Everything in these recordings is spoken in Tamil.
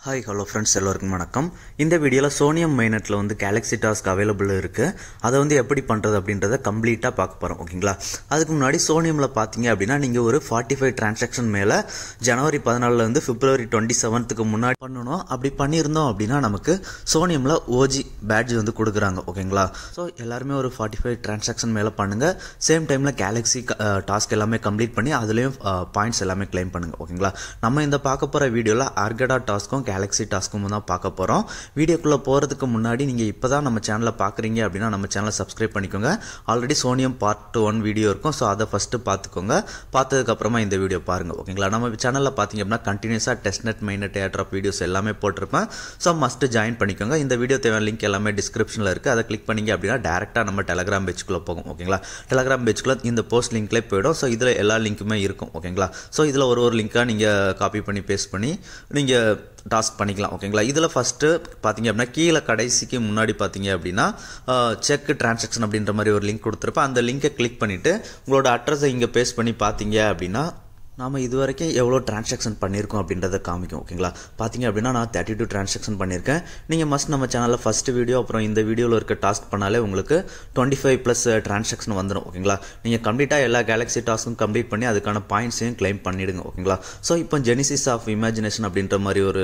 Hi, hello friends, எல்லாருக்கும் வணக்கம். இந்த வீடியோல சோனியம் மைனெட்ல வந்து Galaxy Task அவேலபிள் இருக்கு. அதை வந்து எப்படி பண்றது அப்படின்றத கம்ப்ளீட்டா பார்க்க போறோம். ஓகேங்களா? அதுக்கு முன்னாடி சோனியம்ல பாத்தீங்க அப்படினா நீங்க ஒரு 45 டிரான்சாக்ஷன் மேல ஜனவரி 14ல இருந்து பிப்ரவரி 27க்கு முன்னாடி பண்ணனும். அப்படி பண்ணிருந்தோம் அப்படினா நமக்கு சோனியம்ல OG பேட்ஜ் வந்து கொடுக்கறாங்க. ஓகேங்களா? சோ எல்லாரும் ஒரு 45 டிரான்சாக்ஷன் மேல பண்ணுங்க. சேம் டைம்ல Galaxy Task எல்லாமே கம்ப்ளீட் பண்ணி அதுலயும் பாயிண்ட்ஸ் எல்லாமே க்ளைம் பண்ணுங்க. ஓகேங்களா? நம்ம இந்த பார்க்க போற வீடியோல Argada Task Galaxy Task தான் பார்க்க போறோம். வீடியோக்குள்ள போறதுக்கு முன்னாடி நீங்க இப்பதான் நம்ம சேனலை பாக்குறீங்க அப்படினா நம்ம சேனலை சப்ஸ்கிரைப் பண்ணிக்கோங்க. ஆல்ரெடி சோனியம் பார்ட் 1 வீடியோ இருக்கும். சோ அத ஃபர்ஸ்ட் பாத்துக்கோங்க. பார்த்ததுக்கு அப்புறமா இந்த வீடியோ பாருங்க. ஓகேங்களா? நம்ம சேனல்ல பாத்தீங்க அப்படினா கண்டினியூஸா டெஸ்ட்நெட் மைனெட் ஏர்ட்ராப் வீடியோஸ் எல்லாமே போட்டுருப்பேன். சோ மஸ்ட் ஜாயின் பண்ணிக்கோங்க. இந்த வீடியோ தேவையான லிங்க் எல்லாமே டிஸ்கிரிப்ஷன்ல இருக்கு. அதை கிளிக் பண்ணீங்க அப்படினா டைரக்டா நம்ம டெலிகிராம் பேஜ்க்குள்ள போகும். ஓகேங்களா? டெலிகிராம் பேஜ்க்குள்ள இந்த போஸ்ட் லிங்க்ல போய்டும். சோ இதுல எல்லா லிங்க்குமே இருக்கும். ஓகேங்களா? சோ இதுல ஒரு லிங்கா நீங்க காப்பி பண்ணி பேஸ்ட் பண்ணி நீங்க டாஸ்க் பண்ணிக்கலாம். ஓகேங்களா? இதுல ஃபர்ஸ்ட் பாத்தீங்க அப்படினா கீழ கடைசிக்கு முன்னாடி பாத்தீங்க அப்படினா செக் டிரான்சாக்ஷன் அப்படின்ற மாதிரி ஒரு லிங்க் கொடுத்திருப்பேன். அந்த லிங்கை கிளிக் பண்ணிட்டு உங்களோட அட்ரஸை இங்க பேஸ்ட் பண்ணி பாத்தீங்க அப்படினா நாம இதுவரைக்கும் எவ்வளோ டிரான்சாக்ஷன் பண்ணியிருக்கோம் அப்படின்றத காமிக்கும். ஓகேங்களா? பார்த்தீங்க அப்படின்னா நான் 32 டிரான்சாக்ஷன் பண்ணியிருக்கேன். நீங்கள் மஸ்ட் நம்ம சேனலில் ஃபர்ஸ்ட் வீடியோ அப்புறம் இந்த வீடியோவில் இருக்க டாஸ்க் பண்ணாலே உங்களுக்கு 25+ டிரான்சாக்ஷன் வந்துடும். ஓகேங்களா? நீங்கள் கம்ப்ளீட்டாக எல்லா கேலக்ஸி டாஸ்க்கும் கம்ப்ளீட் பண்ணி அதுக்கான பாயிண்ட்ஸையும் கிளைம் பண்ணிடுங்க. ஓகேங்களா? ஸோ இப்போ ஜெனிசிஸ் ஆஃப் இமேஜினேஷன் அப்படின்ற மாதிரி ஒரு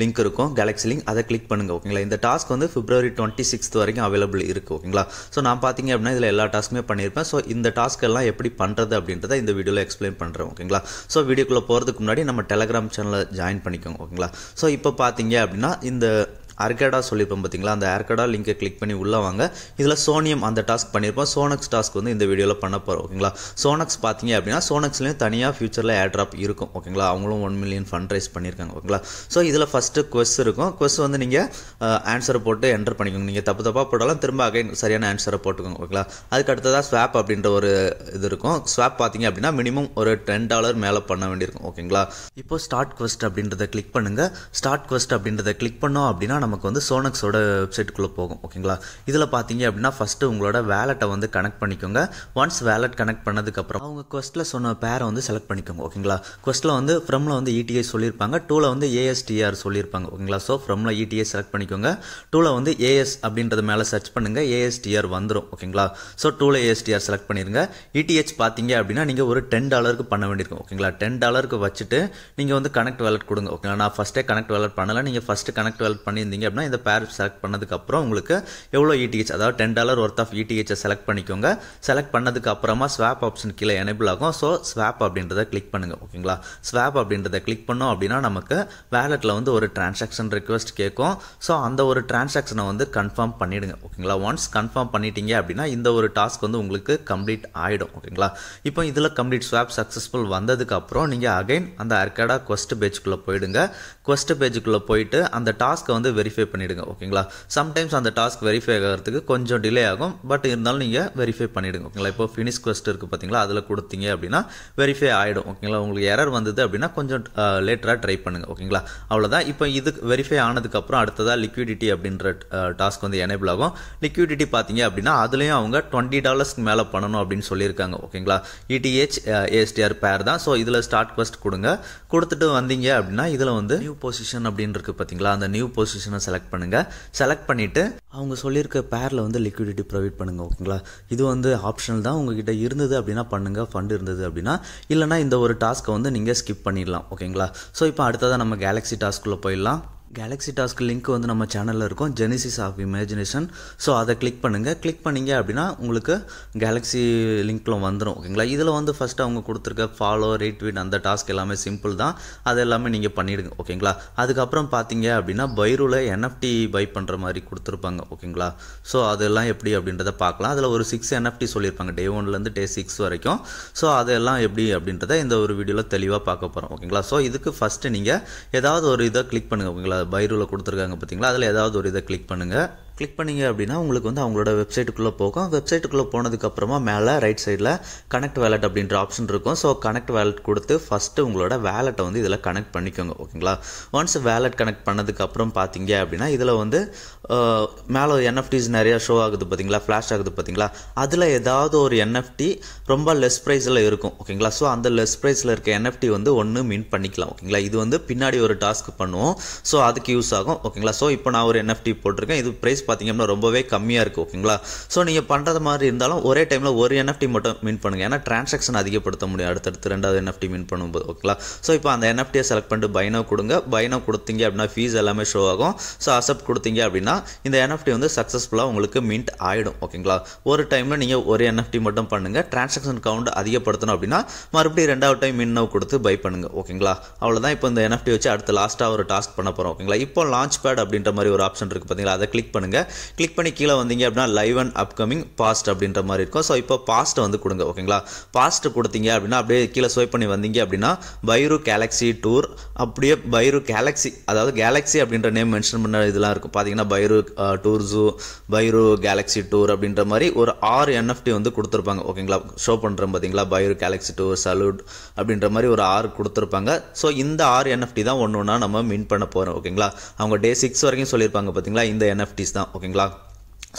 லிங்க் இருக்கும், கேலக்ஸி லிங்க். அதை கிளிக் பண்ணுங்க. ஓகேங்களா? இந்த டாஸ்க் வந்து பிப்ரவரி 26 வரைக்கும் அவைலபிள் இருக்கு. ஓகேங்களா? ஸோ நான் பார்த்தீங்க அப்படின்னா இதில் எல்லா டாஸ்க்குமே பண்ணியிருப்பேன். ஸோ இந்த டாஸ்க் எல்லாம் எப்படி பண்ணுறது அப்படின்றத இந்த வீடியோவில் எக்ஸ்பிளைன் பண்ணுறேன். ஓகேங்களா? சோ வீடியோக்குள்ள போறதுக்கு முன்னாடி நம்ம டெலிகிராம் சேனலை ஜாயின் பண்ணிக்கோங்க. ஓகேங்களா? சோ இப்போ பாத்தீங்க அப்படின்னா இந்த Argada சொல்லிருப்போம் பாத்தீங்களா? அந்த Argada லிங்கை கிளிக் பண்ணி உள்ள வாங்க. இதுல சோனியம் அந்த டாஸ்க் பண்ணிருப்போம். சோனக்ஸ் டாஸ்க் வந்து இந்த வீடியோல பண்ண போறோம். ஓகேங்களா? சோனக்ஸ் பாத்தீங்க அப்படின்னா சோனக்ஸ்லயும் தனியா ஃபியூச்சர்ல ஏர் டிராப் இருக்கும். ஓகேங்களா? அவங்களும் 1 மில்லியன் ஃபண்ட் ரைஸ் பண்ணிருக்காங்க. ஓகேங்களா? சோ இதுல ஃபர்ஸ்ட் குவெஸ்ட் இருக்கும். குவெஸ்ட் வந்து நீங்க ஆன்சரை போட்டு என்டர் பண்ணிக்கோங்க. நீங்க தப்பா போட்டாலும் திரும்ப அகைன் சரியான ஆன்சரை போட்டுக்கோங்க. ஓகேங்களா? அதுக்கு அடுத்ததா ஸ்வாப் அப்படின்ற ஒரு இது இருக்கும். ஸ்வாப் பாத்தீங்க அப்படின்னா மினிமம் ஒரு $10 மேல பண்ண வேண்டியிருக்கும். ஓகேங்களா? இப்போ ஸ்டார்ட் குவெஸ்ட் அப்படின்றத கிளிக் பண்ணுங்க. ஸ்டார்ட் குவெஸ்ட் அப்படின்றத கிளிக் பண்ணோம் அப்படின்னா நமக்கு வந்து சோனக்ஸோட வெப்சைட்டுக்குள்ள போகும். ஓகேங்களா? இதுல பாத்தீங்க அப்படின்னா ஃபர்ஸ்ட் உங்களோட வேலெட்டை வந்து கனெக்ட் பண்ணிக்கோங்க. ஒன்ஸ் வேலெட் கனெக்ட் பண்ணதுக்கு அப்புறம் அவங்க குவெஸ்ட்ல சொன்ன பேரை வந்து செலக்ட் பண்ணிக்கோங்க. ஓகேங்களா? குவெஸ்ட்ல வந்து ஃப்ரம்ல வந்து ETI சொல்லியிருப்பாங்க, டூல வந்து ASTR சொல்லியிருப்பாங்க. ஓகேங்களா? ஸோ ஃப்ரம்ல ETI செலக்ட் பண்ணிக்கோங்க. டூல வந்து AS அப்படின்றது மேல சர்ச் பண்ணுங்க, ASTR வந்துடும். ஓகேங்களா? ஸோ டூல ASTR செலக்ட் பண்ணிருங்க. ETH பாத்தீங்க அப்படின்னா நீங்க ஒரு $10 பண்ண வேண்டியிருக்கும். ஓகேங்களா? $10 வச்சுட்டு நீங்க வந்து கனெக்ட் வேலெட் கொடுங்க. ஓகேங்களா? நான் ஃபர்ஸ்டே கனெக்ட் வேலெட் பண்ணல. நீங்க ஃபர்ஸ்ட் கனெக்ட் வேலெட் பண்ணியிருந்தீங்க அப்படின்னா இந்த பேர் செலக்ட் பண்ணதுக்கு அப்புறம் உங்களுக்கு எவ்வளவு ETH, அதாவது $10 worth of ETH செலக்ட் பண்ணிக்கோங்க. செலக்ட் பண்ணதுக்கு அப்புறமா ஸ்வாப் ஆப்ஷன் கீழே எனேபிள் ஆகும். சோ ஸ்வாப் அப்படின்றத கிளிக் பண்ணுங்க. ஓகேங்களா? ஸ்வாப் அப்படின்றத கிளிக் பண்ணோம் அப்படின்னா நமக்கு வேலெட்ல வந்து ஒரு டிரான்சாக்ஷன் ரிக்வெஸ்ட் கேட்கும். சோ அந்த ஒரு டிரான்சாக்ஷனை வந்து கன்ஃபார்ம் பண்ணிடுங்க. ஓகேங்களா? ஒன்ஸ் கன்ஃபார்ம் பண்ணிட்டீங்க அப்படின்னா இந்த ஒரு டாஸ்க் வந்து உங்களுக்கு கம்ப்ளீட் ஆயிடும். ஓகேங்களா? இப்போ இதுல கம்ப்ளீட் ஸ்வாப் சக்சஸ்ஃபுல் வந்ததுக்கு அப்புறம் நீங்க அகைன் அந்த Argada குவெஸ்ட் பேஜ்க்குள்ள போயிடுங்க. குவெஸ்ட் பேஜ்க்குள்ள போயிட்டு அந்த டாஸ்க்கை வந்து வெரிஃபை பண்ணிடுங்க. ஓகேங்களா? சம்டைம்ஸ் அந்த டாஸ்க் வெரிஃபை ஆகிறதுக்கு கொஞ்சம் டிலே ஆகும். பட் இருந்தாலும் நீங்க வெரிஃபை பண்ணிடுங்க. ஓகேங்களா? இப்போ ஃபினிஷ் குவெஸ்ட் இருக்கு பாத்தீங்களா? அதுல கொடுத்தீங்க அப்படின்னா வெரிஃபை ஆயிடும். ஓகேங்களா? உங்களுக்கு எரர் வந்தது அப்படின்னா கொஞ்சம் லேட்டரா ட்ரை பண்ணுங்க. ஓகேங்களா? அவ்வளவுதான். இப்போ இது வெரிஃபை ஆனதுக்கு அப்புறம் அடுத்ததா லிக்விடிட்டி அப்படின்ற டாஸ்க் வந்து எனேபிள் ஆகும். லிக்விடிட்டி பாத்தீங்க அப்படின்னா அதுலயும் அவங்க $20 மேல பண்ணணும் அப்படின்னு சொல்லியிருக்காங்க. ஓகேங்களா? ETH ASTR பேர் தான். சோ இதுல ஸ்டார்ட் குவெஸ்ட் கொடுங்க. கொடுத்துட்டு வந்தீங்க அப்படின்னா இதுல வந்து நியூ பொசிஷன் அப்படின்னு இருக்கு பாத்தீங்களா? அந்த நியூ பொசிஷனை செலக்ட் பண்ணுங்க. செலக்ட் பண்ணிட்டு அவங்க சொல்லியிருக்க பேர்ல வந்து லிக்விடிட்டி ப்ரொவைட் பண்ணுங்க. ஓகேங்களா? இது வந்து ஆப்ஷனல் தான். உங்ககிட்ட இருந்தது அப்படின்னா பண்ணுங்க, ஃபண்ட் இருந்தது அப்படின்னா. இல்லைன்னா இந்த ஒரு டாஸ்க்கை வந்து நீங்க ஸ்கிப் பண்ணிடலாம். ஓகேங்களா? ஸோ இப்போ அடுத்ததான் நம்ம கேலக்ஸி டாஸ்க்குள்ள போயிடலாம். கேலக்ஸி டாஸ்க் லிங்க் வந்து நம்ம சேனலில் இருக்கும், ஜெனிசிஸ் ஆஃப் இமேஜினேஷன். ஸோ அதை கிளிக் பண்ணுங்க. கிளிக் பண்ணீங்க அப்படின்னா உங்களுக்கு கேலக்ஸி லிங்க்ல வந்துடும். ஓகேங்களா? இதில் வந்து ஃபர்ஸ்ட் அவங்க கொடுத்துருக்க ஃபாலோ, ரீட்வீட் அந்த டாஸ்க் எல்லாமே சிம்பிள் தான். அது எல்லாமே நீங்கள் பண்ணிடுங்க. ஓகேங்களா? அதுக்கப்புறம் பார்த்தீங்க அப்படின்னா பைரூல NFT பை பண்ணுற மாதிரி கொடுத்துருப்பாங்க. ஓகேங்களா? ஸோ அதெல்லாம் எப்படி அப்படின்றத பார்க்கலாம். அதில் ஒரு 6 NFT சொல்லியிருப்பாங்க, Day 1லேருந்து Day 6 வரைக்கும். ஸோ அதெல்லாம் எப்படி அப்படின்றத இந்த ஒரு வீடியோவில் தெளிவாக பார்க்க போகிறோம். ஓகேங்களா? ஸோ இதுக்கு ஃபர்ஸ்ட் நீங்கள் ஏதாவது ஒரு இதை கிளிக் பண்ணுங்க. ஓகேங்களா? பைரூல கொடுத்துருக்காங்க பார்த்தீங்களா? அதில் ஏதாவது ஒரு இதை கிளிக் பண்ணுங்க. கிளிக் பண்ணிங்க அப்படின்னா உங்களுக்கு வந்து அவங்களோட வெப்சைட்டுக்குள்ளே போகும். வெப்சைட்டுக்குள்ளே போனதுக்கப்புறமா மேலே ரைட் சைடில் கனெக்ட் வேலட் அப்படின்ற ஆப்ஷன் இருக்கும். ஸோ கனெக்ட் வேலட் கொடுத்து ஃபஸ்ட்டு உங்களோட வேலெட்டை வந்து இதில் கனெக்ட் பண்ணிக்கோங்க. ஓகேங்களா. ஒன்ஸ் வேலட் கனெக்ட் பண்ணதுக்கப்புறம் பார்த்தீங்க அப்படின்னா இதில் வந்து மேலே என்எஃப்டிஸ் நிறையா ஷோ ஆகுது பார்த்தீங்களா, ஃப்ளாஷ் ஆகுது பார்த்தீங்களா, அதில் ஏதாவது ஒரு என்எஃப்டி ரொம்ப லெஸ் ப்ரைஸில் இருக்கும். ஓகேங்களா. ஸோ அந்த லெஸ் ப்ரைஸில் இருக்க என்எஃப்டி வந்து ஒன்று மின்ட் பண்ணிக்கலாம். ஓகேங்களா. இது வந்து பின்னாடி ஒரு டாஸ்க் பண்ணுவோம். ஸோ அதுக்கு யூஸ் ஆகும். ஓகேங்களா. ஸோ இப்போ நான் ஒரு என்எஃப்டி போட்டிருக்கேன். இது ப்ரைஸ் பார்த்தீங்கன்னா ரொம்பவே கம்மியாக இருக்குது. ஓகேங்களா. ஸோ நீங்கள் பண்ணுறது மாதிரி இருந்தாலும் ஒரே டைமில் ஒரு என்எஃப்டி மட்டும் மின் பண்ணுங்கள். ஏன்னா டிரான்சாக்ஷன் அதிகப்படுத்த முடியும் அடுத்தடுத்து ரெண்டாவது என்எஃப்டி மின் பண்ணும்போது. ஓகேங்களா. ஸோ இப்போ அந்த என்எஃப்டியை செலக்ட் பண்ணிட்டு பைனோ கொடுங்க. பைனோ கொடுத்தீங்க அப்படின்னா ஃபீஸ் எல்லாமே ஷோ ஆகும். ஸோ அக்செப்ட் கொடுத்தீங்க அப்படின்னா இந்த என்எஃப்டி வந்து சக்ஸஸ்ஃபுல்லாக உங்களுக்கு மின்ட் ஆகிடும். ஓகேங்களா. ஒரு டைமில் நீங்கள் ஒரு என்எஃப்டி மட்டும் பண்ணுங்கள். டிரான்சாக்ஷன் கவுண்ட் அதிகப்படுத்தணும் அப்படின்னா மறுபடியும் ரெண்டாவது டைம் மின் கொடுத்து பை பண்ணுங்கள். ஓகேங்களா. அவ்வளோதான். இப்போ இந்த என்எஃப்டி வச்சு அடுத்து லாஸ்ட்டாக ஒரு டாஸ்க் பண்ண போகிறோம். ஓகேங்களா. இப்போ லான்ச் பேட் அப்படின்ற மாதிரி ஒரு ஆப்ஷன் இருக்குது பார்த்தீங்களா, அதை கிளிக் பண்ணுங்கள். கிளிக் பண்ணி கீழே வந்தீங்க அப்படின்னா லைவ் அண்ட் அப்கமிங் பாஸ்ட் அப்படின்ற மாதிரி இருக்கும். ஸோ இப்போ பாஸ்ட்டை வந்து கொடுங்க. ஓகேங்களா. பாஸ்ட் கொடுத்தீங்க அப்படின்னா அப்படியே கீழே ஸ்வைப் பண்ணி வந்தீங்க அப்படின்னா பைரு கேலக்ஸி டூர், அப்படியே பைரு கேலக்ஸி, அதாவது கேலக்ஸி அப்படின்ற நேம் மென்ஷன் பண்ண இதெல்லாம் இருக்கும் பார்த்தீங்கன்னா, பைரு டூர் ஜூ, பைரு கேலக்ஸி டூர் அப்படின்ற மாதிரி ஒரு 6 என்எஃப்டி வந்து கொடுத்துருப்பாங்க. ஓகேங்களா. ஷோ பண்ணுறோம் பார்த்தீங்களா, பைரு கேலக்ஸி டூர், சலூட் அப்படின்ற மாதிரி ஒரு 6 கொடுத்துருப்பாங்க. ஸோ இந்த 6 என்எஃப்டி தான் ஒன்று ஒன்றா நம்ம மின் பண்ண போகிறோம். ஓகேங்களா. அவங்க டே 6 வரைக்கும் சொல்லியிருப்பாங்க பார்த்தீங்களா, இந்த என்எஃப்டிஸ் தான். ஓகேங்களா.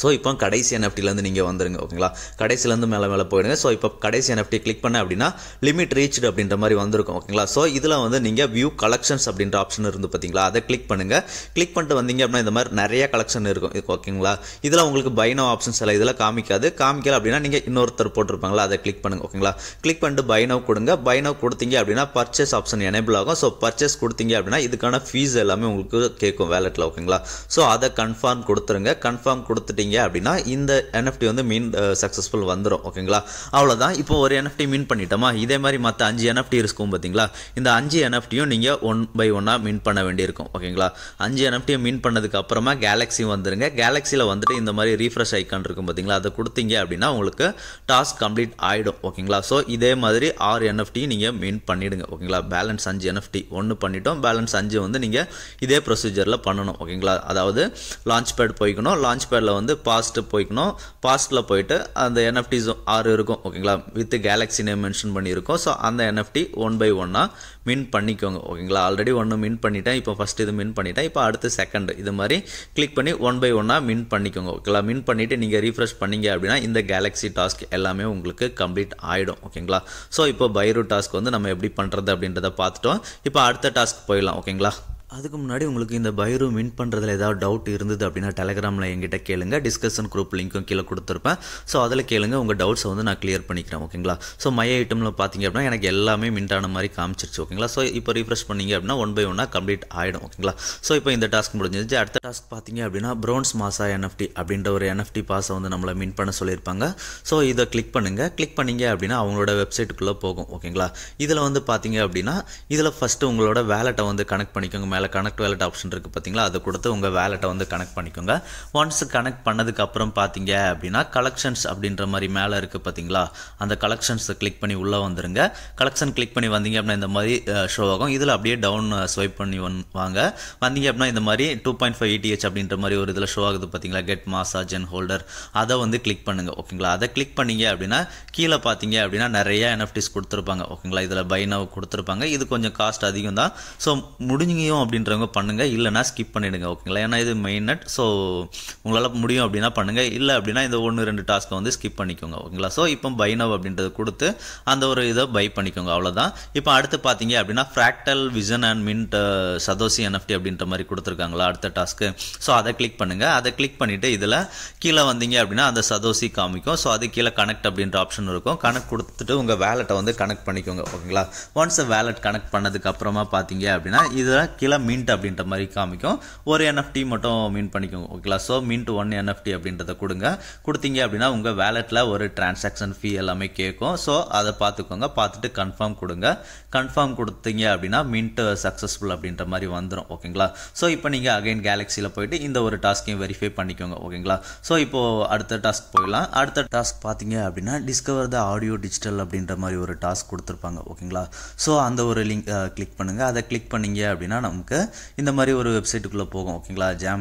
ஸோ இப்போ கடைசி என்எஃப்டிலேருந்து நீங்கள் வந்துருங்க. ஓகேங்களா. கடைசிலேருந்து மேலே போயிடுங்க. ஸோ இப்போ கடைசி என்எஃப்டி கிளிக் பண்ண அப்படின்னா லிமிட் ரீச்டு அப்படின்ற மாதிரி வந்திருக்கும். ஓகேங்களா. ஸோ இதில் வந்து நீங்கள் வியூ கலெக்ஷன்ஸ் அப்படின்ற ஆப்ஷன் இருந்து பார்த்தீங்களா, அதை கிளிக் பண்ணுங்கள். கிளிக் பண்ணிட்டு வந்தீங்க அப்படின்னா இந்த மாதிரி நிறைய கலெக்ஷன் இருக்கும். ஓகேங்களா. இதில் உங்களுக்கு பைனோ ஆப்ஷன்ஸ் எல்லாம் இதில் காமிக்கல அப்படின்னா நீங்கள் இன்னொருத்தர் போட்டிருப்பாங்களா, அதை கிளிக் பண்ணுங்க. ஓகேங்களா. கிளிக் பண்ணிட்டு பைனோ கொடுங்க. பைனோ கொடுத்தீங்க அப்படின்னா பர்ச்சேஸ் ஆப்ஷன் எனேபிள் ஆகும். ஸோ பர்ச்சேஸ் கொடுத்தீங்க அப்படின்னா இதுக்கான ஃபீஸ் எல்லாமே உங்களுக்கு கேட்கும் வேலெட்டில். ஓகேங்களா. ஸோ அதை கன்ஃபார்ம் கொடுத்துருங்க. கன்ஃபார்ம் கொடுத்துட்டு அப்படின்னா இந்த NFT வந்து மீன் சக்சஸ்ஃபுல் வந்துடும். ஓகேங்களா. அவ்வளோதான். இப்போ ஒரு NFT மீன் பண்ணிட்டோமா, இதே மாதிரி மற்ற 5 NFT இருக்கும் பார்த்தீங்களா, இந்த 5 NFTயும் நீங்கள் 1 by 1 மீன் பண்ண வேண்டியிருக்கும். ஓகேங்களா. 5 NFT மீன் பண்ணதுக்கு அப்புறமா கேலக்ஸி வந்துருங்க. கேலக்ஸியில் வந்துட்டு இந்த மாதிரி ரீஃப்ரெஷ் ஐக்கான் இருக்கும் பார்த்தீங்களா, அதை கொடுத்தீங்க அப்படின்னா உங்களுக்கு டாஸ்க் கம்ப்ளீட் ஆகிடும். ஓகேங்களா. ஸோ இதே மாதிரி 6 NFT நீங்கள் மீன் பண்ணிவிடுங்க. ஓகேங்களா. பேலன்ஸ் 5 NFT 1 பண்ணிட்டோம். பேலன்ஸ் 5 வந்து நீங்கள் இதே ப்ரொசீஜரில் பண்ணணும். ஓகேங்களா. அதாவது லான்ச் பேட் போய்க்கணும். லான்ச் பேடில் வந்து பாஸ்ட் போய்க்கணும். பாஸ்ட்டில் போயிட்டு அந்த NFTs 6 இருக்கும். ஓகேங்களா. வித் கேலக்ஸி நேம் மென்ஷன் பண்ணியிருக்கோம். ஸோ அந்த NFT 1 by 1 மின் பண்ணிக்கோங்க. ஓகேங்களா. ஆல்ரெடி 1 மின் பண்ணிட்டேன். இப்போ ஃபஸ்ட் இது மின் பண்ணிட்டேன். இப்போ அடுத்து செகண்ட் இது மாதிரி கிளிக் பண்ணி 1 by 1 மின் பண்ணிக்கோங்க. ஓகேங்களா. மின் பண்ணிவிட்டு நீங்கள் ரீஃப்ரெஷ் பண்ணீங்க அப்படின்னா இந்த கேலக்ஸி டாஸ்க் எல்லாமே உங்களுக்கு கம்ப்ளீட் ஆகிடும். ஓகேங்களா. ஸோ இப்போ பைரு டாஸ்க் வந்து நம்ம எப்படி பண்ணுறது அப்படின்றத பார்த்துட்டோம். இப்போ அடுத்த டாஸ்க் போயிடலாம். ஓகேங்களா. அதுக்கு முன்னாடி உங்களுக்கு இந்த பைரு மின் பண்ணுறதுல ஏதாவது டவுட் இருந்தது அப்படின்னா டெலகிராமில் எங்கிட்ட கேளுங்க. டிஸ்கஷன் குரூப் லிங்க்கும் கீழே கொடுத்துருப்பேன். ஸோ அதில் கேளுங்க. உங்கள் டவுட்ஸை வந்து நான் கிளியர் பண்ணிக்கிறேன். ஓகேங்களா. ஸோ மை ஐட்டமில் பார்த்தீங்க அப்படின்னா எனக்கு எல்லாமே மின்டான மாதிரி காமிச்சிருச்சு. ஓகேங்களா. ஸோ இப்போ ரீஃப்ரெஷ் பண்ணிங்க அப்படின்னா 1 by 1 கம்ப்ளீட் ஆகிடும். ஓகேங்களா. ஸோ இப்போ இந்த டாஸ்க் முடிஞ்சிருச்சு. அடுத்த டாஸ்க் பார்த்தீங்க அப்படின்னா ப்ரோன்ஸ் மாசா NFT அப்படின்ற ஒரு NFT பாஸை வந்து நம்மளை மின் பண்ண சொல்லியிருப்பாங்க. ஸோ இதை கிளிக் பண்ணுங்கள். கிளிக் பண்ணிங்க அப்படின்னா அவங்களோட வெப்சைட்டுக்குள்ளே போகும். ஓகேங்களா. இதில் வந்து பார்த்தீங்க அப்படின்னா இதில் ஃபஸ்ட்டு உங்களோட வேலெட்டை வந்து கனெக்ட் பண்ணிக்கோங்க. மேலே கனெக்ட் வேலெட் ஆப்ஷன் இருக்குது பார்த்தீங்களா, அதை கொடுத்து உங்கள் வேலெட்டை வந்து கனெக்ட் பண்ணிக்கோங்க. ஒன்ஸ் கனெக்ட் பண்ணதுக்கு அப்புறம் பார்த்தீங்க அப்படின்னா கலெக்ஷன்ஸ் அப்படின்ற மாதிரி மேலே இருக்குது பார்த்தீங்களா, அந்த கலெக்ஷன்ஸை கிளிக் பண்ணி உள்ளே வந்துருங்க. கலெக்ஷன் கிளிக் பண்ணி வந்தீங்க அப்படின்னா இந்த மாதிரி ஷோ ஆகும். இதில் அப்படியே டவுன் ஸ்வைப் பண்ணி வாங்க. வந்தீங்க அப்படின்னா இந்த மாதிரி 2.5 ETH அப்படின்ற மாதிரி ஒரு இதில் ஷோ ஆகுது பார்த்தீங்களா, கெட் மாசா ஜென் ஹோல்டர், அதை வந்து கிளிக் பண்ணுங்க. ஓகேங்களா. அதை கிளிக் பண்ணீங்க அப்படின்னா கீழே பார்த்தீங்க அப்படின்னா நிறைய NFTs கொடுத்துருப்பாங்க. ஓகேங்களா. இதில் பை நவ் கொடுத்துருப்பாங்க. இது கொஞ்சம் காஸ்ட் அதிகம் தான். ஸோ முடிஞ்சியும் அப்படின்றவங்க பண்ணுங்கள், இல்லைனா ஸ்கிப் பண்ணிவிடுங்க. ஓகேங்களா. ஏன்னா இது மெயின் நெட். ஸோ உங்களால் முடியும் அப்படின்னா பண்ணுங்கள், இல்லை அப்படின்னா இந்த 1-2 டாஸ்க்கை வந்து ஸ்கிப் பண்ணிக்கோங்க. ஓகேங்களா. ஸோ இப்போ பை நவ் அப்படின்றத கொடுத்து அந்த ஒரு இதை பை பண்ணிக்கோங்க. அவ்வளோதான். இப்போ அடுத்து பார்த்தீங்க அப்படின்னா fractal vision and mint Satoshi NFT அப்படின்ற மாதிரி கொடுத்துருக்காங்களா அடுத்த டாஸ்க்கு. ஸோ அதை கிளிக் பண்ணுங்கள். அதை கிளிக் பண்ணிவிட்டு இதில் கீழே வந்தீங்க அப்படின்னா அந்த சதோசி காமிக்கும். ஸோ அது கீழே கனெக்ட் அப்படின்ற ஆப்ஷன் இருக்கும். கனெக்ட் கொடுத்துட்டு உங்கள் வேலெட்டை வந்து கனெக்ட் பண்ணிக்கோங்க. ஓகேங்களா. ஒன்ஸ் வேலெட் கனெக்ட் பண்ணதுக்கு அப்புறமா பார்த்தீங்க அப்படின்னா இதில் கீழே மின்ட் அப்படின்ற மாதிரி காமிக்கும். ஒரு NFT மட்டும் மின் பண்ணிக்கோங்க. ஓகேங்களா. ஸோ மின்ட் 1 NFT அப்படின்றத கொடுத்தீங்க அப்படின்னா உங்கள் வேலெட்டில் ஒரு டிரான்சாக்ஷன் ஃபீ எல்லாமே கேட்கும். ஸோ அதை பார்த்துக்கோங்க. பார்த்துட்டு கன்ஃபார்ம் கொடுங்க. கன்ஃபார்ம் கொடுத்தீங்க அப்படின்னா மின்ட் சக்ஸஸ்ஃபுல் அப்படின்ற மாதிரி வந்துடும். ஓகேங்களா. ஸோ இப்போ நீங்கள் அகைன் கேலக்ஸியில் போயிட்டு இந்த ஒரு டாஸ்க்கையும் வெரிஃபை பண்ணிக்கோங்க. ஓகேங்களா. ஸோ இப்போ அடுத்த டாஸ்க் போயிடலாம். அடுத்த டாஸ்க் பார்த்தீங்க அப்படின்னா டிஸ்கவர் த ஆடியோ டிஜிட்டல் அப்படின்ற மாதிரி ஒரு டாஸ்க் கொடுத்துருப்பாங்க. ஓகேங்களா. ஸோ அந்த ஒரு லிங்க் கிளிக் பண்ணுங்கள். அதை கிளிக் பண்ணீங்க அப்படின்னா நமக்கு நமக்கு இந்த மாதிரி ஒரு வெப்சைட்டுக்குள்ளே போகும் ஓகேங்களா.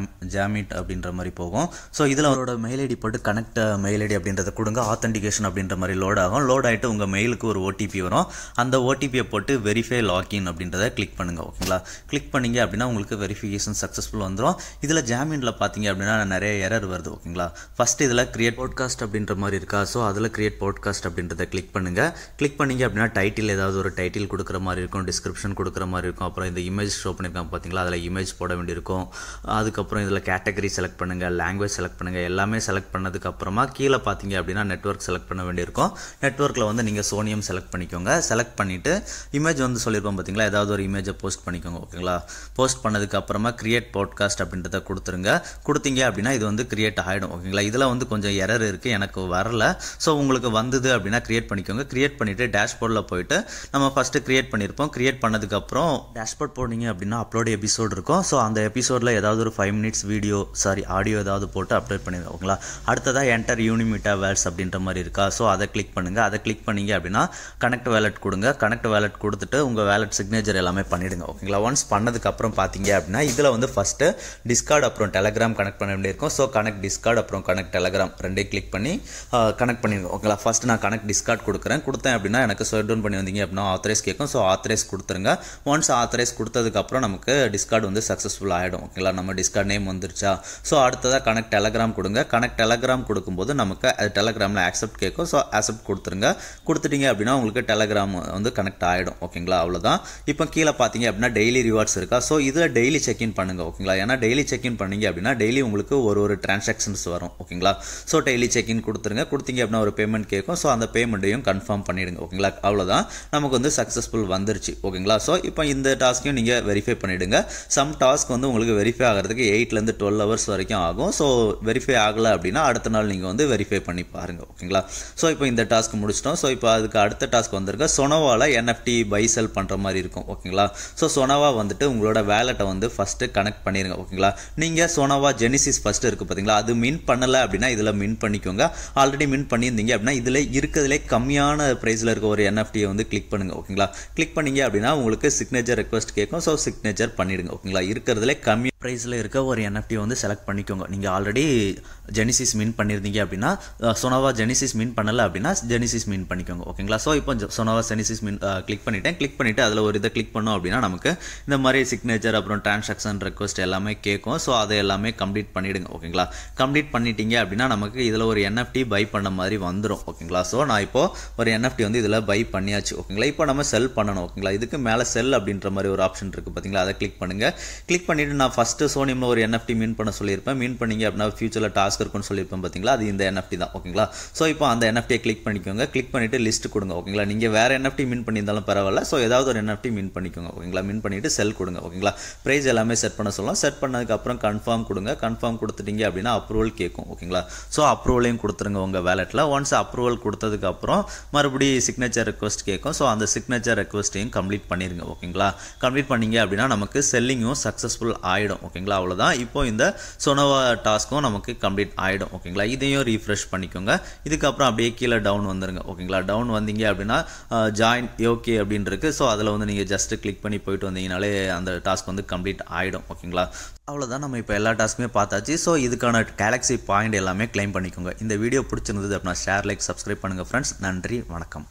ஜாமிட் அப்படின்ற மாதிரி போகும். ஸோ இதில் அவரோட மெயில் ஐடி போட்டு கனெக்ட் மெயில் ஐடி அப்படின்றத கொடுங்க. ஆத்தென்டிகேஷன் அப்படின்ற மாதிரி லோட் ஆகும். லோட் ஆகிட்டு உங்கள் மெயிலுக்கு ஒரு ஓடிபி வரும். அந்த ஓடிபியை போட்டு வெரிஃபை லாகின் அப்படின்றத கிளிக் பண்ணுங்கள் ஓகேங்களா. கிளிக் பண்ணிங்க அப்படின்னா உங்களுக்கு வெரிஃபிகேஷன் சக்ஸஸ்ஃபுல் வந்துடும். இதில் ஜாமினில் பார்த்தீங்க அப்படின்னா நிறைய எரர் வருது ஓகேங்களா. ஃபஸ்ட் இதில் கிரியேட் பாட்காஸ்ட் அப்படின்ற மாதிரி இருக்கா. ஸோ அதில் கிரியேட் பாட்காஸ்ட் அப்படின்றத கிளிக் பண்ணுங்கள். கிளிக் பண்ணிங்க அப்படின்னா டைட்டில் ஏதாவது ஒரு டைட்டில் கொடுக்குற மாதிரி இருக்கும், டிஸ்கிரிப்ஷன் கொடுக்குற மாதிரி இருக்கும். அப்புறம் இந்த இமேஜ் ஷோ பண்ணியிருக்காங்க பார்த்தீங்களா, அதில் இமேஜ் போட வேண்டியிருக்கும். அதுக்கப்புறம் இதில் கேட்டகரி செலக்ட் பண்ணுங்கள், லாங்குவேஜ் செலக்ட் பண்ணுங்கள். எல்லாமே செலக்ட் பண்ணதுக்கப்புறமா கீழே பார்த்தீங்க அப்படின்னா நெட்வொர்க் செலக்ட் பண்ண வேண்டியிருக்கும். நெட்வொர்க்கில் வந்து நீங்கள் சோனியம் செலக்ட் பண்ணிக்கோங்க. செலக்ட் பண்ணிவிட்டு இமேஜ் வந்து சொல்லியிருப்போம் பார்த்தீங்களா, ஏதாவது ஒரு இமேஜை போஸ்ட் பண்ணிக்கோங்க ஓகேங்களா. போஸ்ட் பண்ணதுக்கப்புறமா கிரியேட் பாட்காஸ்ட் அப்படின்றத கொடுத்துருங்க. கொடுத்தீங்க அப்படின்னா இது வந்து கிரியேட் ஆகிடும் ஓகேங்களா. இதில் வந்து கொஞ்சம் எரர் இருக்குது, எனக்கு வரல. ஸோ உங்களுக்கு வந்தது அப்படின்னா கிரியேட் பண்ணிக்கோங்க. கிரியேட் பண்ணிவிட்டு டேஷ்போர்டில் போயிட்டு நம்ம ஃபஸ்ட்டு கிரியேட் பண்ணியிருப்போம். கிரியேட் பண்ணதுக்கப்புறம் டேஷ்போர்ட் போனீங்க அப்படின்னா அப்லோட் எபிசோட் இருக்கும். ஸோ அந்த எபிசோடில் ஏதாவது ஒரு 5 minutes ஆடியோ ஏதாவது போட்டு அப்லோட் பண்ணிடுங்க ஓகேங்களா. அடுத்ததாக என்டர் யூனிமிட்டா வேல்ஸ் அப்படின்ற மாதிரி இருக்கா. ஸோ அதை கிளிக் பண்ணுங்கள். அதை கிளிக் பண்ணிங்க அப்படின்னா கனெக்ட் வேலட் கொடுங்க. கனெக்ட் வேலட் கொடுத்துட்டு உங்கள் வேலட் சிக்னேச்சர் எல்லாமே பண்ணிவிடுங்க ஓகேங்களா. ஒன்ஸ் பண்ணதுக்கப்புறம் பார்த்தீங்க அப்படின்னா இதில் வந்து ஃபஸ்ட்டு டிஸ்கார்ட் அப்புறம் டெலகிராம் கனெக்ட் பண்ண வேண்டியிருக்கும். ஸோ கனெக்ட் டிஸ்கார்ட் அப்புறம் கனெக்ட் டெலகிராம் ரெண்டையும் கிளிக் பண்ணி கனெக்ட் பண்ணிடுங்க ஓகேங்களா. ஃபஸ்ட்டு நான் கனெக்ட் டிஸ்கார்ட் கொடுத்தேன் அப்படின்னா எனக்கு ஷட் டவுன் பண்ணி வந்தீங்க அப்படின்னா ஆத்தரைஸ் கேட்கும். ஸோ ஆத்தரைஸ் கொடுத்துருங்க. ஒன்ஸ் ஆத்தரைஸ் கொடுத்ததுக்கப்புறம் நமக்கு டிஸ்கார்ட் வந்து சக்ஸஸ்ஃபுல் ஆகிடும் ஓகேங்களா. நம்ம டிஸ்கார்ட் நேம் வந்துருச்சா. ஸோ அடுத்ததாக கனெக்ட் டெலகிராம் கொடுங்க. கனெக்ட் டெலகிராம் கொடுக்கும்போது நமக்கு அது டெலகிராமில் ஆக்செப்ட் கேட்கும். ஸோ ஆக்செப்ட் கொடுத்துருங்க. கொடுத்துட்டீங்க அப்படின்னா உங்களுக்கு டெலகிராம் வந்து கனெக்ட் ஆகிடும் ஓகேங்களா. அவ்வளோதான். இப்போ கீழே பார்த்தீங்க அப்படின்னா டெய்லி ரிவார்ட்ஸ் இருக்கா. ஸோ இதில் டெய்லி செக்இன் பண்ணுங்க ஓகேங்களா. ஏன்னா டெய்லி செக்இன் பண்ணீங்க அப்படின்னா டெய்லி உங்களுக்கு ஒரு டிரான்சாக்ஷன்ஸ் வரும் ஓகேங்களா. ஸோ டெய்லி செக்இன் கொடுத்துருங்க. கொடுத்தீங்க அப்படின்னா ஒரு பேமெண்ட் கேட்கும். ஸோ அந்த பேமெண்ட்டையும் கன்ஃபார்ம் பண்ணிவிடுங்க ஓகேங்களா. அவ்வளோதான், நமக்கு வந்து சக்ஸஸ்ஃபுல் வந்துருச்சு ஓகேங்களா. ஸோ இப்போ இந்த டாஸ்க்கையும் நீங்கள் வெரிஃபை பண்ணிவிடுங்க. சம் டாஸ்க் வந்து உங்களுக்கு வெரிஃபை ஆகிறதுக்கு 8 to 12 hours வரைக்கும் ஆகும். ஸோ வெரிஃபை ஆகலை அப்படின்னா அடுத்த நாள் நீங்கள் வந்து வெரிஃபை பண்ணி பாருங்கள் ஓகேங்களா. ஸோ இப்போ இந்த டாஸ்க் முடிச்சிட்டோம். ஸோ இப்போ அதுக்கு அடுத்த டாஸ்க் வந்திருக்க சொனோவாவில் NFT பை செல் பண்ணுற மாதிரி இருக்கும் ஓகேங்களா. ஸோ சொனோவா வந்துட்டு உங்களோட வேலெட்டை வந்து ஃபஸ்ட்டு கனெக்ட் பண்ணிடுங்க ஓகேங்களா. நீங்கள் சொனோவா ஜெனிசிஸ் ஃபஸ்ட்டு இருக்குது பார்த்தீங்களா, அது மின் பண்ணலை அப்படின்னா இதில் மின் பண்ணிக்கோங்க. ஆல்ரெடி மின் பண்ணியிருந்தீங்க அப்படின்னா இதில் இருக்கிறதுலே கம்மியான ப்ரைஸில் இருக்க ஒரு NFTயை வந்து கிளிக் பண்ணுங்கள் ஓகேங்களா. கிளிக் பண்ணிங்க அப்படின்னா உங்களுக்கு சிக்னேச்சர் ரெக்வஸ்ட் கேட்கும். ஸோ சிக்னேச்சர் பண்ணிவிடுங்க ஓகேங்களா. இருக்கிறதுலே கம்மி ப்ரைஸில் இருக்க ஒரு NFT வந்து செலக்ட் பண்ணிக்கோங்க. நீங்கள் ஆல்ரெடி ஜெனிசிஸ் மின் பண்ணியிருந்தீங்க அப்படின்னா சொனோவா ஜெனிசிஸ் மின் பண்ணலை அப்படின்னா ஜெனிசிஸ் மின் பண்ணிக்கோங்க ஓகேங்களா. ஸோ இப்போ சொனோவா ஜெனிசிஸ் மின் கிளிக் பண்ணிவிட்டு அதில் ஒரு இதை கிளிக் பண்ணோம் அப்படின்னா நமக்கு இந்த மாதிரி சிக்னேச்சர் அப்புறம் டிரான்சாக்ஷன் ரெக்வஸ்ட் எல்லாமே கேட்கும். ஸோ அதை எல்லாமே கம்ப்ளீட் பண்ணிவிடுங்க ஓகேங்களா. கம்ப்ளீட் பண்ணிட்டீங்க அப்படின்னா நமக்கு இதில் ஒரு NFT பை பண்ண மாதிரி வந்துடும் ஓகேங்களா. ஸோ நான் இப்போது ஒரு NFT வந்து இதில் பை பண்ணியாச்சு ஓகேங்களா. இப்போ நம்ம செல் பண்ணணும் ஓகேங்களா. இதுக்கு மேலே செல் அப்படின்ற மாதிரி ஒரு ஆப்ஷன் இருக்குது பார்த்தீங்களா, அதை கிளிக் பண்ணுங்கள். கிளிக் பண்ணிவிட்டு நான் ஃபஸ்ட்டு சோனியமில் ஒரு NFT மீன் பண்ண சொல்லியிருப்பேன். மீன் பண்ணிங்க அப்படின்னா ஃபியூச்சரில் டாஸ்க் இருக்குன்னு சொல்லியிருப்பேன் பார்த்தீங்களா, அது இந்த NFT தான் ஓகேங்களா. ஸோ இப்போ அந்த NFTயை கிளிக் பண்ணிக்கோங்க. கிளிக் பண்ணிவிட்டு லிஸ்ட் கொடுங்க ஓகேங்களா. நீங்கள் வேறு NFT மீன் பண்ணியிருந்தாலும் பரவாயில்ல. ஸோ ஏதாவது ஒரு NFT மீன் பண்ணிக்கோங்க ஓகேங்களா. மீன் பண்ணிவிட்டு செல் கொடுங்க ஓகேங்களா. ப்ரைஸ் எல்லாமே செட் பண்ண சொல்லலாம். செட் பண்ணதுக்கப்புறம் கன்ஃபார்ம் கொடுங்க. கன்ஃபார்ம் கொடுத்துட்டீங்க அப்படின்னா அப்ரூவல் கேட்கும் ஓகேங்களா. ஸோ அப்ரூவலையும் கொடுத்துருங்க உங்கள் வேலெட்டில். ஒன்ஸ் அப்ரூவல் கொடுத்ததுக்கப்புறம் மறுபடியும் சிக்னேச்சர் ரெக்வஸ்ட் கேட்கும். ஸோ அந்த சிக்னேச்சர் ரெக்வஸ்ட்டையும் கம்ப்ளீட் பண்ணிடுங்க ஓகேங்களா. கம்ப்ளீட் பண்ணிங்க அப்படின்னா நமக்கு செல்லிங்கும் சக்ஸஸ்ஃபுல் ஆகிடும் ஓகேங்களா. அவ்வளோதான். இப்போ இந்த சொனோவா டாஸ்க்கும் நமக்கு கம்ப்ளீட் ஆகிடும் ஓகேங்களா. இதையும் ரீஃப்ரெஷ் பண்ணிக்கோங்க. இதுக்கப்புறம் அப்படியே கீழே டவுன் வந்துருங்க ஓகேங்களா. டவுன் வந்தீங்க அப்படின்னா ஜாயின் ஓகே அப்படின்னு இருக்குது. ஸோ அதில் வந்து நீங்கள் ஜஸ்ட்டு கிளிக் பண்ணி போயிட்டு வந்தீங்கனாலே அந்த டாஸ்க் வந்து கம்ப்ளீட் ஆகிடும் ஓகேங்களா. அவ்வளோதான், நம்ம இப்போ எல்லா டாஸ்க்குமே பார்த்தாச்சு. ஸோ இதுக்கான கேலக்ஸி பாயிண்ட் எல்லாமே கிளைம் பண்ணிக்கோங்க. இந்த வீடியோ பிடிச்சிருந்தது அப்படின்னா ஷேர், லைக், சப்ஸ்கிரைப் பண்ணுங்கள் ஃப்ரெண்ட்ஸ். நன்றி, வணக்கம்.